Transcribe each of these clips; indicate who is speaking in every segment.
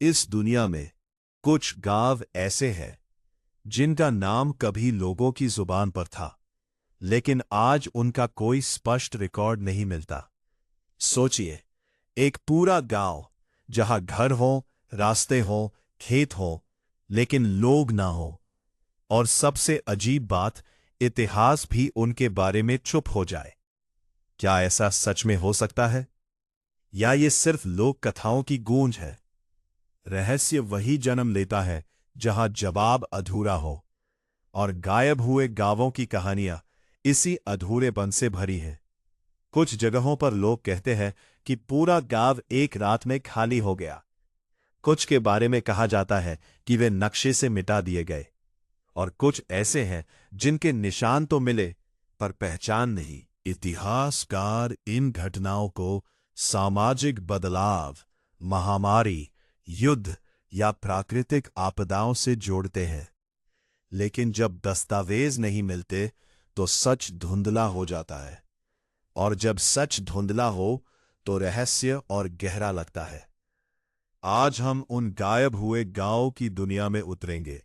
Speaker 1: इस दुनिया में कुछ गांव ऐसे हैं जिनका नाम कभी लोगों की जुबान पर था, लेकिन आज उनका कोई स्पष्ट रिकॉर्ड नहीं मिलता। सोचिए, एक पूरा गांव जहां घर हो, रास्ते हो, खेत हो, लेकिन लोग ना हो। और सबसे अजीब बात, इतिहास भी उनके बारे में चुप हो जाए। क्या ऐसा सच में हो सकता है, या ये सिर्फ लोक कथाओं की गूंज है? रहस्य वही जन्म लेता है जहां जवाब अधूरा हो, और गायब हुए गांवों की कहानियां इसी अधूरेपन से भरी हैं। कुछ जगहों पर लोग कहते हैं कि पूरा गांव एक रात में खाली हो गया। कुछ के बारे में कहा जाता है कि वे नक्शे से मिटा दिए गए, और कुछ ऐसे हैं जिनके निशान तो मिले पर पहचान नहीं। इतिहासकार इन घटनाओं को सामाजिक बदलाव, महामारी, युद्ध या प्राकृतिक आपदाओं से जोड़ते हैं। लेकिन जब दस्तावेज नहीं मिलते तो सच धुंधला हो जाता है, और जब सच धुंधला हो तो रहस्य और गहरा लगता है। आज हम उन गायब हुए गांवों की दुनिया में उतरेंगे,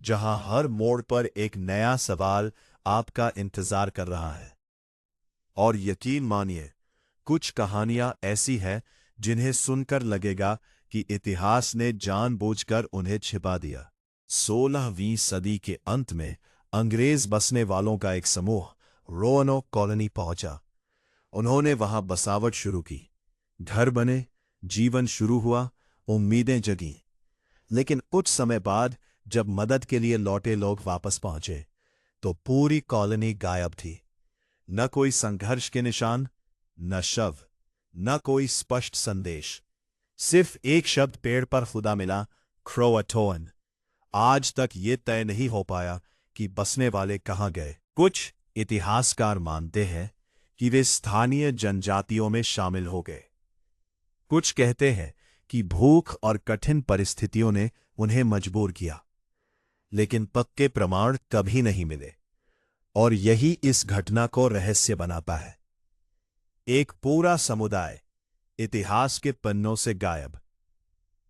Speaker 1: जहां हर मोड़ पर एक नया सवाल आपका इंतजार कर रहा है। और यकीन मानिए, कुछ कहानियां ऐसी हैं जिन्हें सुनकर लगेगा कि इतिहास ने जानबूझकर उन्हें छिपा दिया। 16वीं सदी के अंत में अंग्रेज बसने वालों का एक समूह रोअनोक कॉलोनी पहुंचा। उन्होंने वहां बसावट शुरू की। घर बने, जीवन शुरू हुआ, उम्मीदें जगीं। लेकिन कुछ समय बाद जब मदद के लिए लौटे लोग वापस पहुंचे तो पूरी कॉलोनी गायब थी। न कोई संघर्ष के निशान, न शव, न कोई स्पष्ट संदेश। सिर्फ एक शब्द पेड़ पर खुदा मिला, क्रोअटोअन। आज तक ये तय नहीं हो पाया कि बसने वाले कहां गए। कुछ इतिहासकार मानते हैं कि वे स्थानीय जनजातियों में शामिल हो गए। कुछ कहते हैं कि भूख और कठिन परिस्थितियों ने उन्हें मजबूर किया, लेकिन पक्के प्रमाण कभी नहीं मिले। और यही इस घटना को रहस्य बनाता है। एक पूरा समुदाय इतिहास के पन्नों से गायब।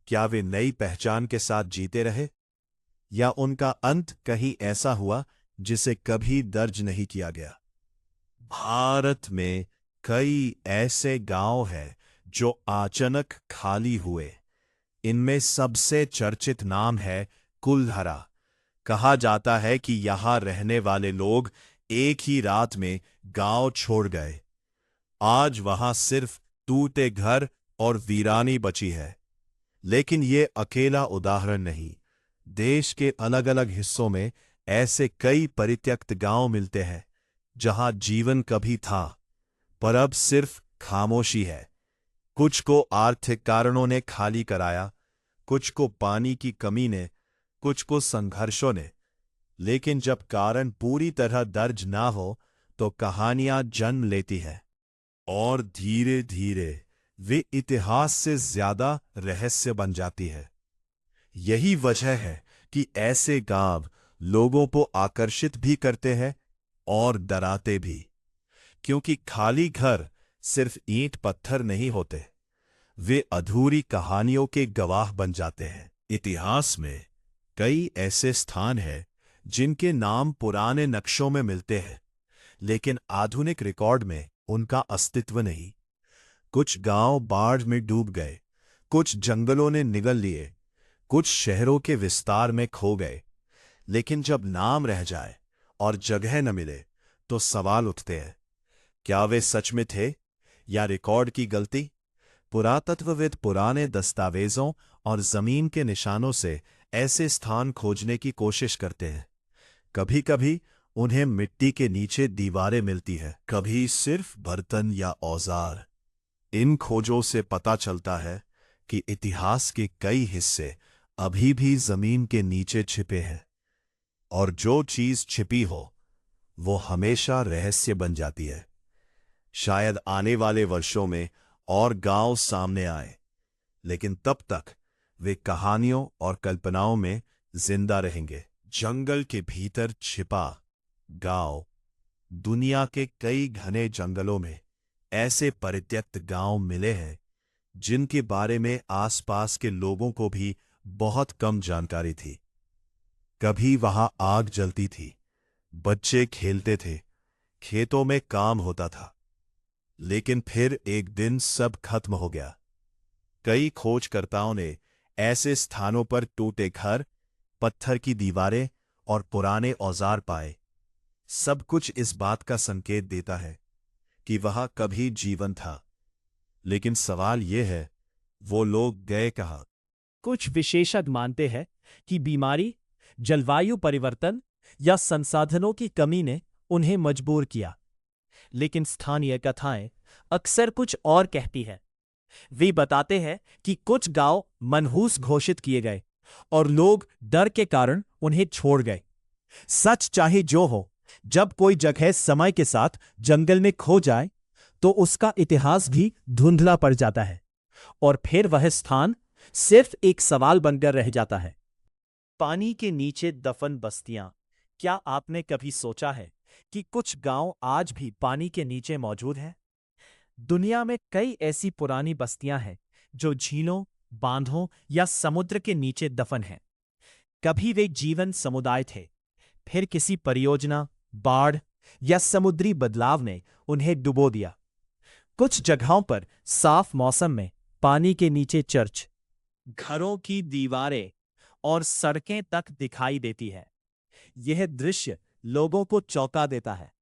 Speaker 1: क्या वे नई पहचान के साथ जीते रहे, या उनका अंत कहीं ऐसा हुआ जिसे कभी दर्ज नहीं किया गया? भारत में कई ऐसे गांव हैं जो अचानक खाली हुए। इनमें सबसे चर्चित नाम है कुलधरा। कहा जाता है कि यहां रहने वाले लोग एक ही रात में गांव छोड़ गए। आज वहां सिर्फ टूटे घर और वीरानी बची है। लेकिन यह अकेला उदाहरण नहीं। देश के अलग अलग हिस्सों में ऐसे कई परित्यक्त गांव मिलते हैं जहां जीवन कभी था, पर अब सिर्फ खामोशी है। कुछ को आर्थिक कारणों ने खाली कराया, कुछ को पानी की कमी ने, कुछ को संघर्षों ने। लेकिन जब कारण पूरी तरह दर्ज ना हो तो कहानियां जन्म लेती हैं, और धीरे धीरे वे इतिहास से ज्यादा रहस्य बन जाती है। यही वजह है कि ऐसे गांव लोगों को आकर्षित भी करते हैं और डराते भी, क्योंकि खाली घर सिर्फ ईंट पत्थर नहीं होते, वे अधूरी कहानियों के गवाह बन जाते हैं। इतिहास में कई ऐसे स्थान हैं जिनके नाम पुराने नक्शों में मिलते हैं, लेकिन आधुनिक रिकॉर्ड में उनका अस्तित्व नहीं। कुछ गांव बाढ़ में डूब गए, कुछ जंगलों ने निगल लिए, कुछ शहरों के विस्तार में खो गए। लेकिन जब नाम रह जाए और जगह न मिले तो सवाल उठते हैं, क्या वे सच में थे या रिकॉर्ड की गलती? पुरातत्वविद पुराने दस्तावेजों और जमीन के निशानों से ऐसे स्थान खोजने की कोशिश करते हैं। कभी कभी उन्हें मिट्टी के नीचे दीवारें मिलती है, कभी सिर्फ बर्तन या औजार। इन खोजों से पता चलता है कि इतिहास के कई हिस्से अभी भी जमीन के नीचे छिपे हैं, और जो चीज छिपी हो वो हमेशा रहस्य बन जाती है। शायद आने वाले वर्षों में और गांव सामने आए, लेकिन तब तक वे कहानियों और कल्पनाओं में जिंदा रहेंगे। जंगल के भीतर छिपा गांव। दुनिया के कई घने जंगलों में ऐसे परित्यक्त गांव मिले हैं जिनके बारे में आसपास के लोगों को भी बहुत कम जानकारी थी। कभी वहां आग जलती थी, बच्चे खेलते थे, खेतों में काम होता था, लेकिन फिर एक दिन सब खत्म हो गया। कई खोजकर्ताओं ने ऐसे स्थानों पर टूटे घर, पत्थर की दीवारें और पुराने औजार पाए। सब कुछ इस बात का संकेत देता है कि वहां कभी जीवन था। लेकिन सवाल यह है, वो लोग गए कहां?
Speaker 2: कुछ विशेषज्ञ मानते हैं कि बीमारी, जलवायु परिवर्तन या संसाधनों की कमी ने उन्हें मजबूर किया। लेकिन स्थानीय कथाएं अक्सर कुछ और कहती हैं। वे बताते हैं कि कुछ गांव मनहूस घोषित किए गए और लोग डर के कारण उन्हें छोड़ गए। सच चाहे जो हो, जब कोई जगह समय के साथ जंगल में खो जाए तो उसका इतिहास भी धुंधला पड़ जाता है और फिर वह स्थान सिर्फ एक सवाल बनकर रह जाता है। पानी के नीचे दफन बस्तियां। क्या आपने कभी सोचा है कि कुछ गांव आज भी पानी के नीचे मौजूद हैं? दुनिया में कई ऐसी पुरानी बस्तियां हैं जो झीलों, बांधों या समुद्र के नीचे दफन हैं। कभी वे जीवन समुदाय थे, फिर किसी परियोजना, बाढ़ या समुद्री बदलाव ने उन्हें डुबो दिया। कुछ जगहों पर साफ मौसम में पानी के नीचे चर्च, घरों की दीवारें और सड़कें तक दिखाई देती है। यह दृश्य लोगों को चौंका देता है,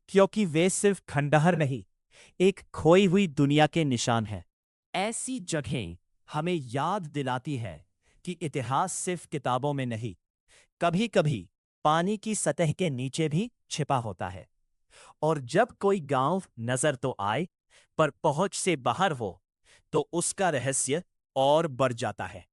Speaker 2: क्योंकि वे सिर्फ खंडहर नहीं, एक खोई हुई दुनिया के निशान हैं। ऐसी जगहें हमें याद दिलाती है कि इतिहास सिर्फ किताबों में नहीं, कभी-कभी पानी की सतह के नीचे भी छिपा होता है। और जब कोई गांव नजर तो आए, पर पहुंच से बाहर हो, तो उसका रहस्य और बढ़ जाता है।